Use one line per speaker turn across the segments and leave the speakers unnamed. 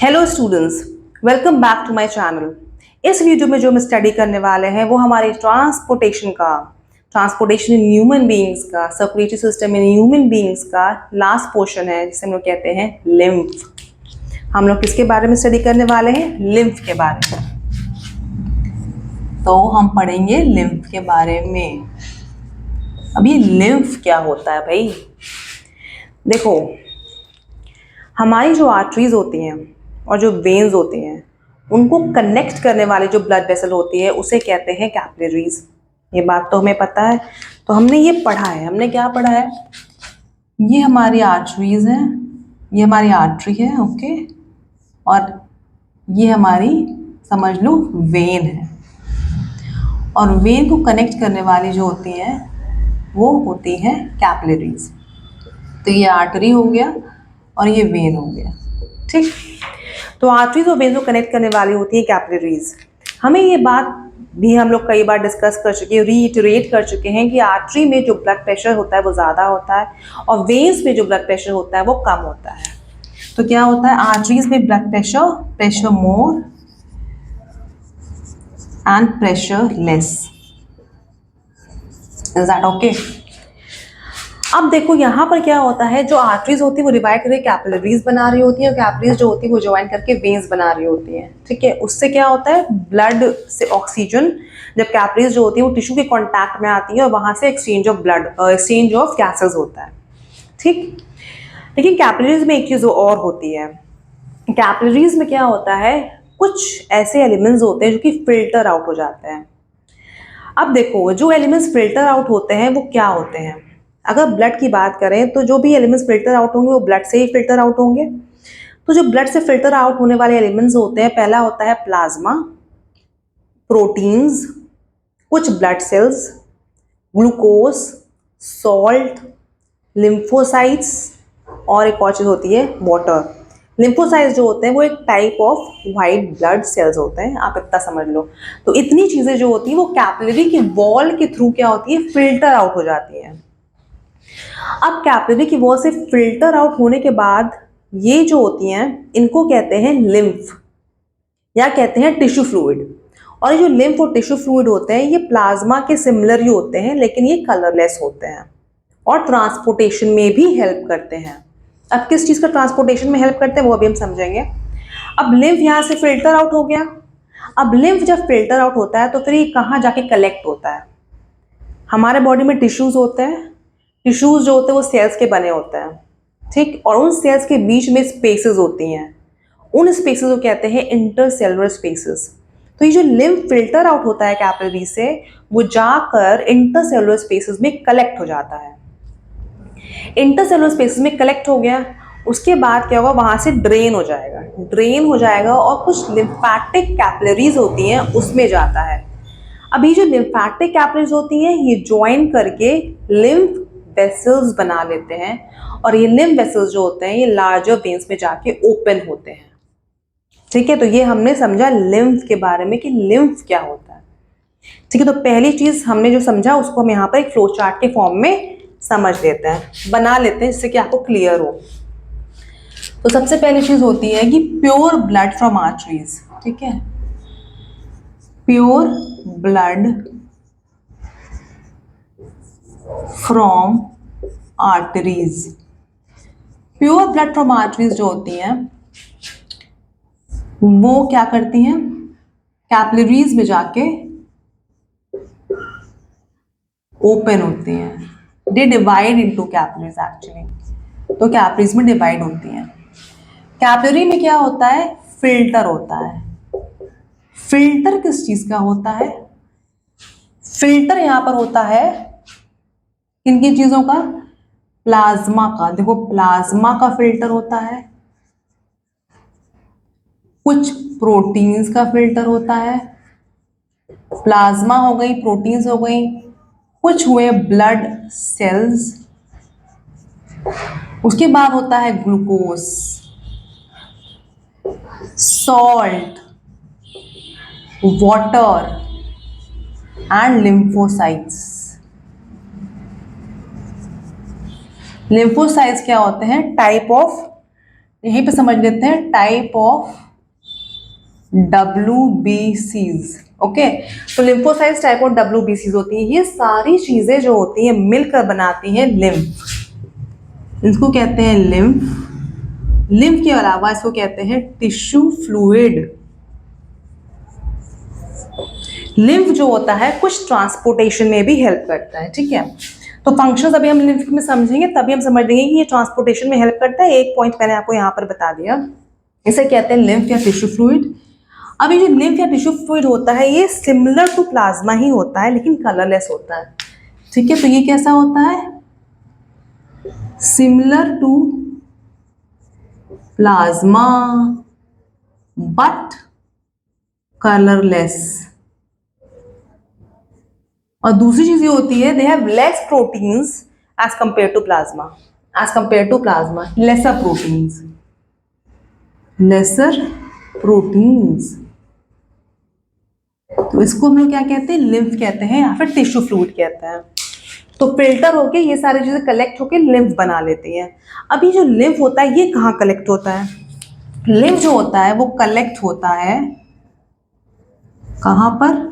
Hello students, welcome back to my channel. इस video में जो हम स्टडी करने वाले हैं वो हमारे ट्रांसपोर्टेशन इन ह्यूमन बीइंग्स का, circulatory system in human beings का लास्ट पोर्शन है जिसे हम लोग कहते हैं लिम्फ। हम लोग किसके बारे में स्टडी करने वाले हैं? लिम्फ के बारे में। तो हम पढ़ेंगे लिम्फ के बारे में। अब ये लिम्फ क्या होता है भाई? देखो, हमारी जो आर्टरीज होती हैं और जो वेन्स होती हैं उनको कनेक्ट करने वाले जो ब्लड वेसल होती है उसे कहते हैं कैपिलरीज। ये बात तो हमें पता है। तो हमने ये पढ़ा है। हमने क्या पढ़ा है? ये हमारी आर्टरीज हैं, ये हमारी आर्टरी है, ओके, और ये हमारी, समझ लो, वेन है। और वेन को कनेक्ट करने वाली जो होती हैं वो होती हैं कैपिलरीज। तो ये आर्टरी हो गया और ये वेन हो गया, ठीक। तो आर्टरीज और वेन्स को कनेक्ट करने वाली होती है कैपिलरीज। हमें ये बात भी हम लोग कई बार डिस्कस कर चुके हैं, रीइटरेट कर चुके हैं कि आर्टरी में जो ब्लड प्रेशर होता है वो ज़्यादा होता है और वेन्स में जो ब्लड प्रेशर होता है वो कम होता है। तो क्या होता है? आर्टरीज में blood pressure more and pressure less. Is that okay? अब देखो यहाँ पर क्या होता है, जो आर्टरीज होती है वो डिवाइड करके कैपिलरीज बना रही होती है और कैपिलरीज जो होती है वो ज्वाइन करके वेन्स बना रही होती है, ठीक है। उससे क्या होता है? ब्लड से ऑक्सीजन, जब कैपिलरीज जो होती है वो टिश्यू के कांटेक्ट में आती है और वहां से एक्सचेंज ऑफ गैसेस होता है, ठीक। लेकिन कैपिलरीज में एक चीज और होती है। कैपिलरीज में क्या होता है, कुछ ऐसे एलिमेंट्स होते हैं जो कि फिल्टर आउट हो जाते हैं। अब देखो, जो एलिमेंट्स फिल्टर आउट होते हैं वो क्या होते हैं? अगर ब्लड की बात करें तो जो भी एलिमेंट्स फिल्टर आउट होंगे वो ब्लड से ही फिल्टर आउट होंगे। तो जो ब्लड से फिल्टर आउट होने वाले एलिमेंट्स होते हैं, पहला होता है प्लाज्मा, प्रोटीन्स, कुछ blood cells, glucose, salt, lymphocytes और एक और चीज होती है वाटर। लिम्फोसाइट्स जो होते हैं वो एक type of white blood cells होते हैं, आप इतना समझ लो। तो इतनी चीजें जो होती है वो कैपिलरी की वॉल के थ्रू क्या होती है? फिल्टर आउट हो जाती है। अब कैपिलरी की वॉल से फिल्टर आउट होने के बाद ये जो होती हैं इनको कहते हैं लिम्फ या कहते हैं टिश्यू फ्लूइड। और ये जो लिम्फ और टिश्यू फ्लूइड होते हैं ये प्लाज्मा के सिमिलर ही होते हैं, लेकिन ये कलरलेस होते हैं और ट्रांसपोर्टेशन में भी हेल्प करते हैं। अब किस चीज़ का ट्रांसपोर्टेशन में हेल्प करते हैं वो अभी हम समझेंगे। अब लिम्फ यहाँ से फिल्टर आउट हो गया। अब लिम्फ जब फिल्टर आउट होता है तो फिर ये कहाँ जाके कलेक्ट होता है? हमारे बॉडी में टिश्यूज होते हैं। टिश्यूज जो होते हैं वो सेल्स के बने होते हैं, ठीक। और उन सेल्स के बीच में स्पेसेस होती हैं, उन स्पेसेस को कहते हैं इंटरसेलुलर स्पेसेस। तो ये जो लिम्फ फिल्टर आउट होता है कैपिलरी से, वो जाकर इंटरसेलुलर स्पेसेस में कलेक्ट हो जाता है। इंटरसेलुलर स्पेसेस में कलेक्ट हो गया, उसके बाद क्या होगा? वहां से ड्रेन हो जाएगा और कुछ लिम्फैटिक कैपिलरीज होती हैं उसमें जाता है। अभी जो लिम्फैटिक कैपिलरीज होती हैं ये ज्वाइन करके लिम्फ वेसल्स बना लेते हैं और ये लिम्फ वेसल्स जो होते हैं ये लार्जर वेन्स में जाके ओपन होते हैं, ठीक है। तो ये हमने समझा लिम्फ के बारे में कि लिम्फ क्या होता है, ठीक है। तो पहली चीज हमने जो समझा उसको हम यहाँ पर एक फ्लो चार्ट के फॉर्म में समझ लेते हैं, बना लेते हैं जिससे कि आपको क्लियर हो। तो सबसे पहली चीज होती है कि प्योर ब्लड फ्रॉम आर्टरीज, ठीक है। Pure blood from arteries. Pure blood from arteries जो होती हैं वो क्या करती हैं? कैपिलरीज में जाके ओपन होती हैं। They divide into capillaries actually. तो कैपिलरीज में डिवाइड होती हैं। कैपिलरी में क्या होता है? फिल्टर होता है। फिल्टर किस चीज का होता है? फिल्टर यहां पर होता है किन किन चीजों का? प्लाज्मा का। देखो, प्लाज्मा का फिल्टर होता है, कुछ प्रोटीन्स का फिल्टर होता है। प्लाज्मा हो गई, प्रोटीन्स हो गई, कुछ हुए ब्लड सेल्स। उसके बाद होता है glucose, salt, water and lymphocytes. Lymphocytes क्या होते हैं? टाइप ऑफ यहीं पे समझ लेते हैं टाइप ऑफ WBCs। ओके, तो लिम्फोसाइट्स टाइप ऑफ WBCs होती हैं। ये सारी चीजें जो होती हैं मिलकर बनाती हैं लिम्फ, इसको कहते हैं लिम्फ। लिम्फ के अलावा इसको कहते हैं टिश्यू फ्लूइड। लिम्फ जो होता है कुछ ट्रांसपोर्टेशन में भी हेल्प करता है, ठीक है। तो फंक्शंस अभी हम लिम्फ में समझेंगे, तभी हम समझ लेंगे कि ये ट्रांसपोर्टेशन में हेल्प करता है। एक पॉइंट मैंने आपको यहाँ पर बता दिया, इसे कहते हैं लिम्फ या टिश्यू फ्लूइड। अब ये जो लिम्फ या टिश्यू फ्लूइड होता है ये सिमिलर टू प्लाज्मा ही होता है, लेकिन कलरलेस होता है, ठीक है। तो ये कैसा होता है? Similar to plasma but colourless. और दूसरी चीज ये होती है, they have less proteins as compare to plasma, lesser proteins. तो इसको हम लोग क्या कहते हैं? लिम्फ कहते हैं या फिर टिश्यू फ्लूइड कहते हैं। तो फिल्टर होके ये सारी चीजें कलेक्ट होके लिम्फ बना लेती हैं। अब ये जो लिम्फ होता है ये कहाँ कलेक्ट होता है? लिम्फ जो होता है वो कलेक्ट होता है कहाँ पर?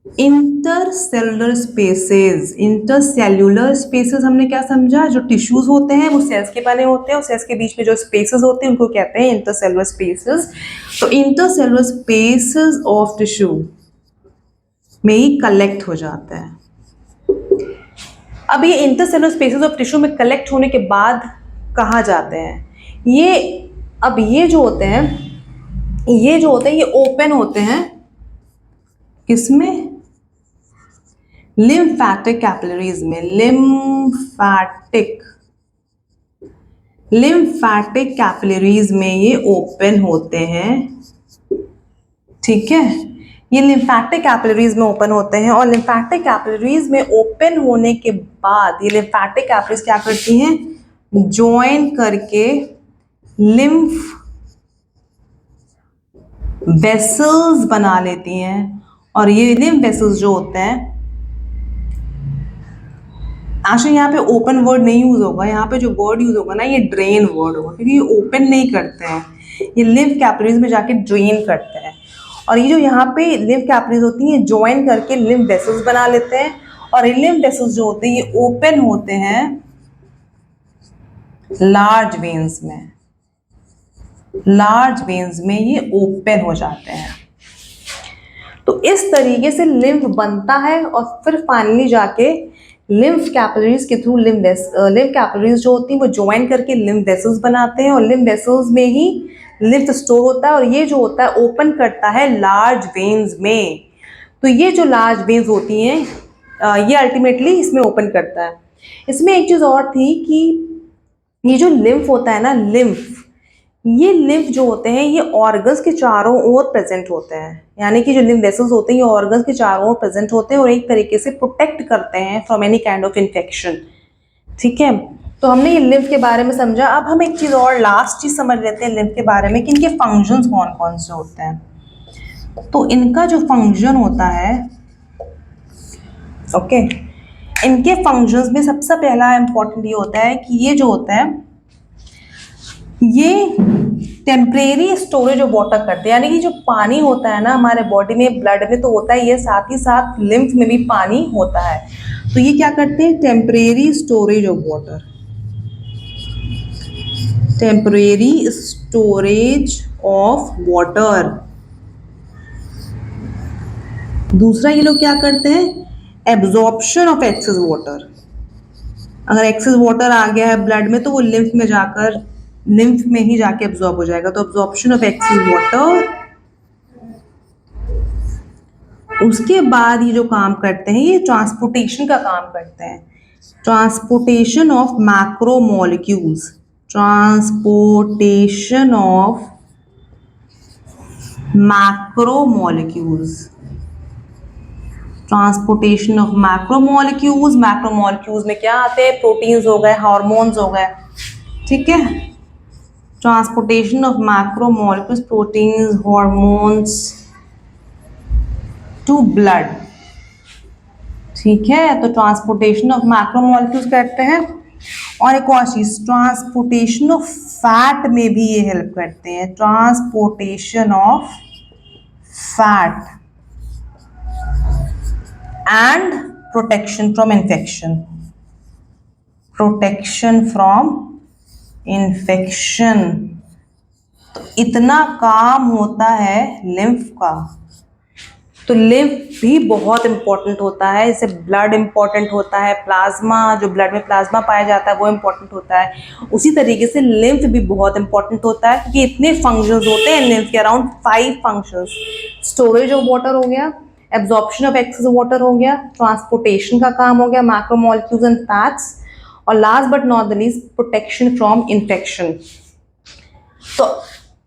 इंटरसेलुलर स्पेसेस हमने क्या समझा? जो टिश्यूज होते हैं वो सेल्स के बने होते हैं और सेल्स के बीच में जो स्पेसेस होते हैं उनको कहते हैं इंटरसेलुलर स्पेसेस। तो इंटरसेलुलर स्पेसेस ऑफ टिश्यू में ही कलेक्ट हो जाता है। अब ये इंटरसेलुलर स्पेसेस ऑफ टिश्यू में कलेक्ट होने के बाद कहाँ जाते हैं? ये जो होते हैं ये ओपन होते हैं किसमें? लिम्फैटिक कैपिलरीज में। लिम्फैटिक कैपिलरीज में ये ओपन होते हैं, ठीक है। ये लिम्फैटिक कैपिलरीज में ओपन होते हैं और लिम्फैटिक कैपिलरीज में ओपन होने के बाद ये लिम्फैटिक कैपिलरीज क्या करती हैं? ज्वाइन करके लिम्फ वेसल्स बना लेती हैं। और ये लिम्फ वेसल्स जो होते हैं, एक्चुअली यहाँ पे ओपन वर्ड नहीं यूज होगा, यहाँ पे जो वर्ड यूज होगा ना ये ड्रेन वर्ड होगा, क्योंकि ये ओपन नहीं करते हैं, ये लिम्फ कैपिलरीज में जाके ड्रेन करते हैं। और ये जो यहाँ पे लिम्फ कैपिलरीज होती हैं ज्वाइन करके लिम्फ वेसल्स बना लेते हैं। और ये लिम्फ वेसल्स जो होते हैं ये ओपन होते हैं लार्ज वेन्स में ये ओपन हो जाते हैं। तो इस तरीके से लिम्फ बनता है और फिर फाइनली जाके लिम्फ कैपिलरीज के थ्रू लिम्फ कैपिलरीज जो होती हैं वो ज्वाइन करके लिम्फ वेसल्स बनाते हैं और लिम्फ वेसल्स में ही लिम्फ स्टोर होता है और ये जो होता है ओपन करता है लार्ज वेन्स में। तो ये जो लार्ज वेन्स होती हैं ये अल्टीमेटली इसमें ओपन करता है। इसमें एक चीज़ और थी कि ये जो लिम्फ होता है ना, लिम्फ जो होते हैं ये ऑर्गन्स के चारों ओर प्रेजेंट होते हैं, यानी कि जो लिम्फ वेसल्स होते हैं ये ऑर्गन्स के चारों ओर प्रेजेंट होते हैं और एक तरीके से प्रोटेक्ट करते हैं from any kind of infection, ठीक है। तो हमने ये लिम्फ के बारे में समझा। अब हम एक चीज़ और लास्ट चीज़ समझ लेते हैं लिम्फ के बारे में कि इनके फंक्शंस कौन कौन से होते हैं। तो इनका जो फंक्शन होता है, ओके, इनके फंक्शंस में सबसे पहला इंपॉर्टेंट ये होता है कि ये जो होता है ये टेम्परेरी स्टोरेज ऑफ वाटर करते हैं, यानी कि जो पानी होता है ना हमारे बॉडी में, ब्लड में तो होता है ये, साथ ही साथ लिम्फ में भी पानी होता है। तो ये क्या करते हैं? Temporary storage of water, temporary storage of water. दूसरा ये लोग क्या करते हैं? Absorption of excess water. अगर एक्सेस वाटर आ गया है ब्लड में तो वो लिम्फ में ही जाके एब्जॉर्ब हो जाएगा। तो एब्जॉर्प्शन ऑफ एक्सेस वाटर। उसके बाद ये जो काम करते हैं ये ट्रांसपोर्टेशन का काम करते हैं, transportation of macromolecules, transportation of macromolecules, transportation of macromolecules. Macromolecules में क्या आते हैं? प्रोटीन्स हो गए, हार्मोन्स हो गए, ठीक है। Transportation of macromolecules, proteins, hormones to blood, ठीक है। तो ट्रांसपोर्टेशन ऑफ मैक्रोमोलिक्यूल्स करते हैं। और एक और चीज, ट्रांसपोर्टेशन ऑफ फैट में भी ये हेल्प करते हैं, transportation of fat and protection from infection, protection from infection. तो इतना काम होता है लिम्फ का। तो लिम्फ भी बहुत इंपॉर्टेंट होता है, जैसे ब्लड इंपॉर्टेंट होता है, प्लाज्मा जो ब्लड में प्लाज्मा पाया जाता है वो इंपॉर्टेंट होता है, उसी तरीके से लिम्फ भी बहुत इंपॉर्टेंट होता है, क्योंकि इतने फंक्शंस होते हैं लिम्फ के, around 5 functions. Storage of water हो गया, एब्जॉर्प्शन ऑफ एक्सेस वाटर हो गया, ट्रांसपोर्टेशन का काम हो गया, मैक्रोमोलेक्यूल्स एंड फैट्स, और last but not the least protection from infection. तो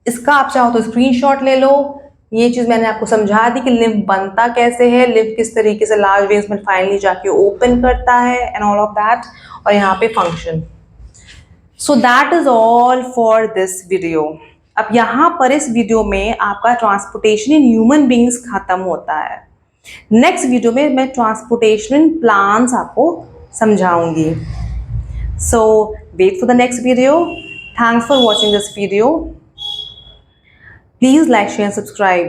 इसका आप चाहो तो स्क्रीनशॉट ले लो। ये चीज मैंने आपको समझा दी कि लिम्फ बनता कैसे है, लिम्फ किस तरीके से लार्ज वेन्स में फाइनली जाके ओपन करता है एंड ऑल ऑफ दैट, और यहाँ पे function. So that is all for this video. अब यहाँ पर इस वीडियो में आपका ट्रांसपोर्टेशन इन ह्यूमन बींग्स खत्म होता है। नेक्स्ट वीडियो में मैं ट्रांसपोर्टेशन इन प्लांट्स आपको समझाऊंगी। So wait for the next video. Thanks for watching this video. Please like, share, and subscribe.